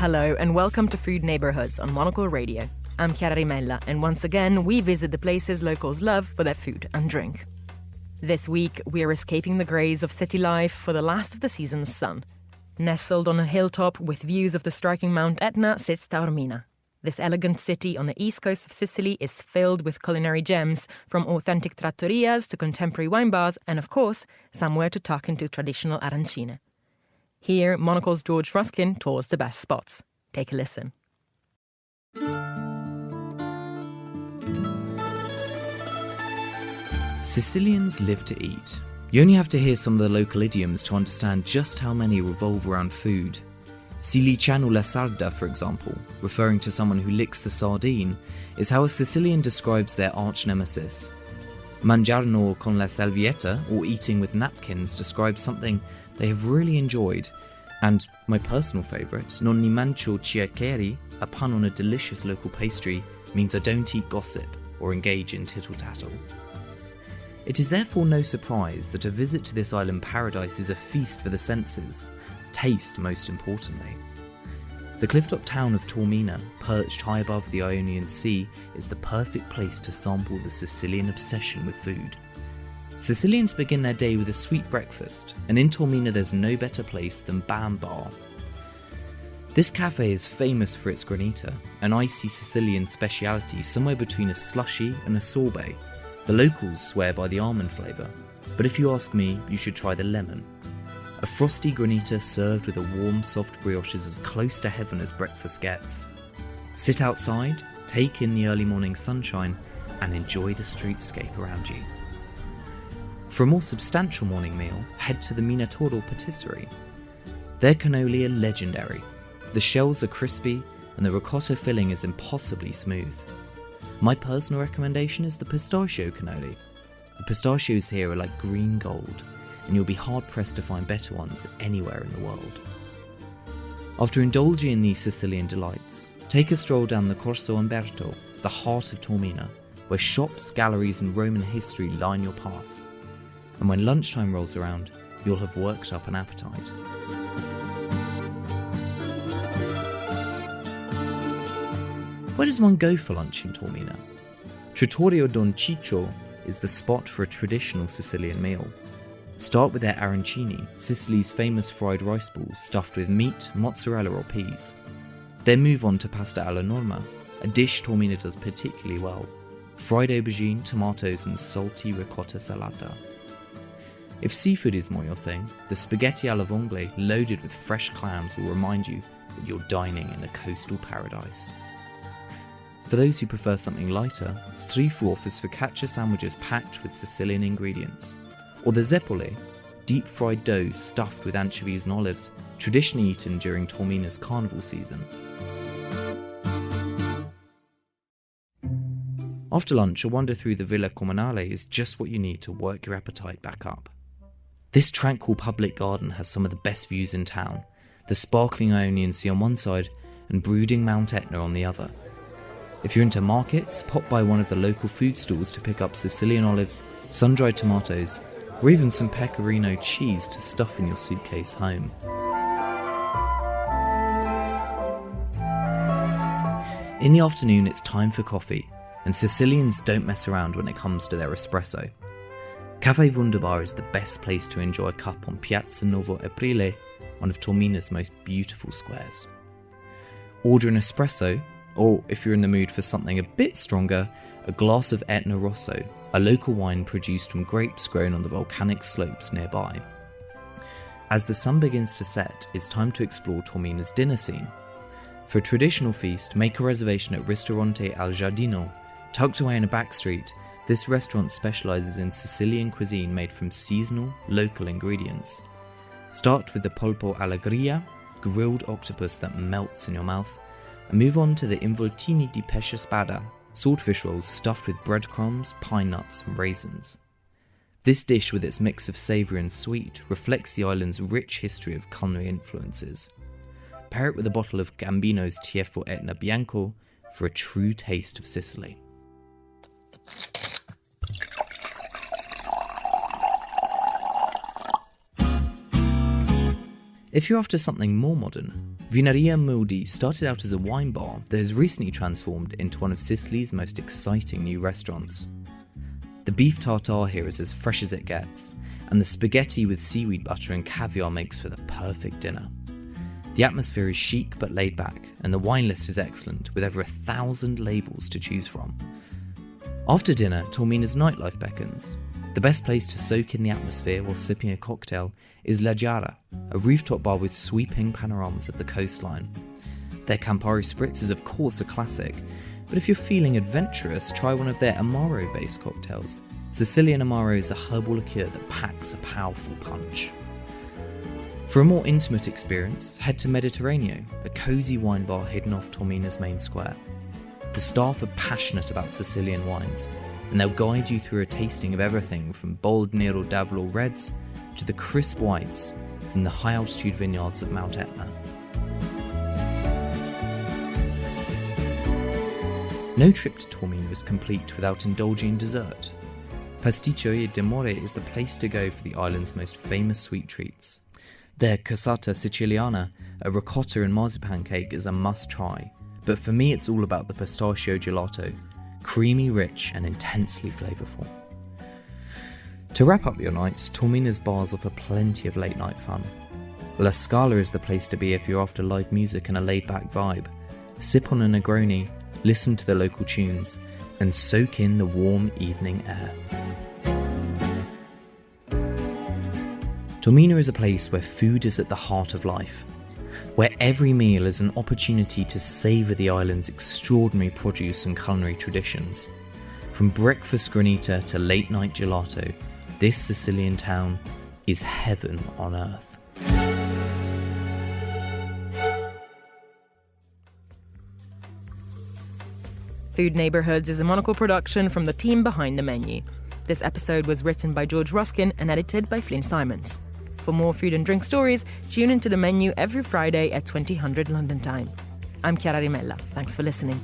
Hello and welcome to Food Neighborhoods on Monocle Radio. I'm Chiara Rimella, and once again we visit the places locals love for their food and drink. This week we're escaping the greys of city life for the last of the season's sun. Nestled on a hilltop with views of the striking Mount Etna sits Taormina. This elegant city on the east coast of Sicily is filled with culinary gems, from authentic trattorias to contemporary wine bars and, of course, somewhere to tuck into traditional arancine. Here, Monocle's George Ruskin tours the best spots. Take a listen. Sicilians live to eat. You only have to hear some of the local idioms to understand just how many revolve around food. Si licciano la sarda, for example, referring to someone who licks the sardine, is how a Sicilian describes their arch-nemesis. Mangiarno con la salvietta, or eating with napkins, describes something they have really enjoyed. And my personal favourite, non ni mancio chiacchieri, a pun on a delicious local pastry, means I don't eat gossip or engage in tittle-tattle. It is therefore no surprise that a visit to this island paradise is a feast for the senses, taste most importantly. The cliff-top town of Taormina, perched high above the Ionian Sea, is the perfect place to sample the Sicilian obsession with food. Sicilians begin their day with a sweet breakfast, and in Taormina there's no better place than Bam Bar. This cafe is famous for its granita, an icy Sicilian speciality somewhere between a slushy and a sorbet. The locals swear by the almond flavour, but if you ask me, you should try the lemon. A frosty granita served with a warm, soft brioche is as close to heaven as breakfast gets. Sit outside, take in the early morning sunshine, and enjoy the streetscape around you. For a more substantial morning meal, head to the Monocle patisserie. Their cannoli are legendary. The shells are crispy, and the ricotta filling is impossibly smooth. My personal recommendation is the pistachio cannoli. The pistachios here are like green gold, and you'll be hard-pressed to find better ones anywhere in the world. After indulging in these Sicilian delights, take a stroll down the Corso Umberto, the heart of Taormina, where shops, galleries and Roman history line your path. And when lunchtime rolls around, you'll have worked up an appetite. Where does one go for lunch in Taormina? Trattoria Don Ciccio is the spot for a traditional Sicilian meal. Start with their arancini, Sicily's famous fried rice balls stuffed with meat, mozzarella or peas. Then move on to pasta alla norma, a dish Taormina does particularly well. Fried aubergine, tomatoes and salty ricotta salata. If seafood is more your thing, the spaghetti alla vongole loaded with fresh clams will remind you that you're dining in a coastal paradise. For those who prefer something lighter, Strifu offers focaccia sandwiches packed with Sicilian ingredients, or the zeppole, deep-fried dough stuffed with anchovies and olives, traditionally eaten during Taormina's carnival season. After lunch, a wander through the Villa Comunale is just what you need to work your appetite back up. This tranquil public garden has some of the best views in town, the sparkling Ionian Sea on one side and brooding Mount Etna on the other. If you're into markets, pop by one of the local food stalls to pick up Sicilian olives, sun-dried tomatoes, or even some pecorino cheese to stuff in your suitcase home. In the afternoon, it's time for coffee, and Sicilians don't mess around when it comes to their espresso. Caffè Wunderbar is the best place to enjoy a cup on Piazza Nuovo Aprile, one of Taormina's most beautiful squares. Order an espresso, or if you're in the mood for something a bit stronger, a glass of Etna Rosso, a local wine produced from grapes grown on the volcanic slopes nearby. As the sun begins to set, it's time to explore Taormina's dinner scene. For a traditional feast, make a reservation at Ristorante Al Giardino. Tucked away in a back street, this restaurant specialises in Sicilian cuisine made from seasonal, local ingredients. Start with the polpo alla griglia, grilled octopus that melts in your mouth, and move on to the involtini di pesce spada, swordfish rolls stuffed with breadcrumbs, pine nuts and raisins. This dish, with its mix of savoury and sweet, reflects the island's rich history of culinary influences. Pair it with a bottle of Gambino's Tiefo Etna Bianco for a true taste of Sicily. If you're after something more modern, Vineria Modi started out as a wine bar that has recently transformed into one of Sicily's most exciting new restaurants. The beef tartare here is as fresh as it gets, and the spaghetti with seaweed butter and caviar makes for the perfect dinner. The atmosphere is chic but laid back, and the wine list is excellent, with over 1,000 labels to choose from. After dinner, Taormina's nightlife beckons. The best place to soak in the atmosphere while sipping a cocktail is La Giara, a rooftop bar with sweeping panoramas of the coastline. Their Campari Spritz is of course a classic, but if you're feeling adventurous, try one of their Amaro-based cocktails. Sicilian Amaro is a herbal liqueur that packs a powerful punch. For a more intimate experience, head to Mediterraneo, a cosy wine bar hidden off Taormina's main square. The staff are passionate about Sicilian wines, and they'll guide you through a tasting of everything from bold Nero d'Avolo reds to the crisp whites from the high-altitude vineyards of Mount Etna. No trip to Taormina is complete without indulging in dessert. Pasticceria de More is the place to go for the island's most famous sweet treats. Their cassata siciliana, a ricotta and marzipan cake, is a must-try, but for me it's all about the pistachio gelato, creamy, rich and intensely flavourful. To wrap up your nights, Taormina's bars offer plenty of late-night fun. La Scala is the place to be if you're after live music and a laid-back vibe. Sip on a Negroni, listen to the local tunes, and soak in the warm evening air. Taormina is a place where food is at the heart of life, where every meal is an opportunity to savour the island's extraordinary produce and culinary traditions. From breakfast granita to late-night gelato, this Sicilian town is heaven on earth. Food Neighbourhoods is a Monocle production from the team behind the menu. This episode was written by George Ruskin and edited by Flynn Simons. For more food and drink stories, tune into the menu every Friday at 2000 London time. I'm Chiara Rimella. Thanks for listening.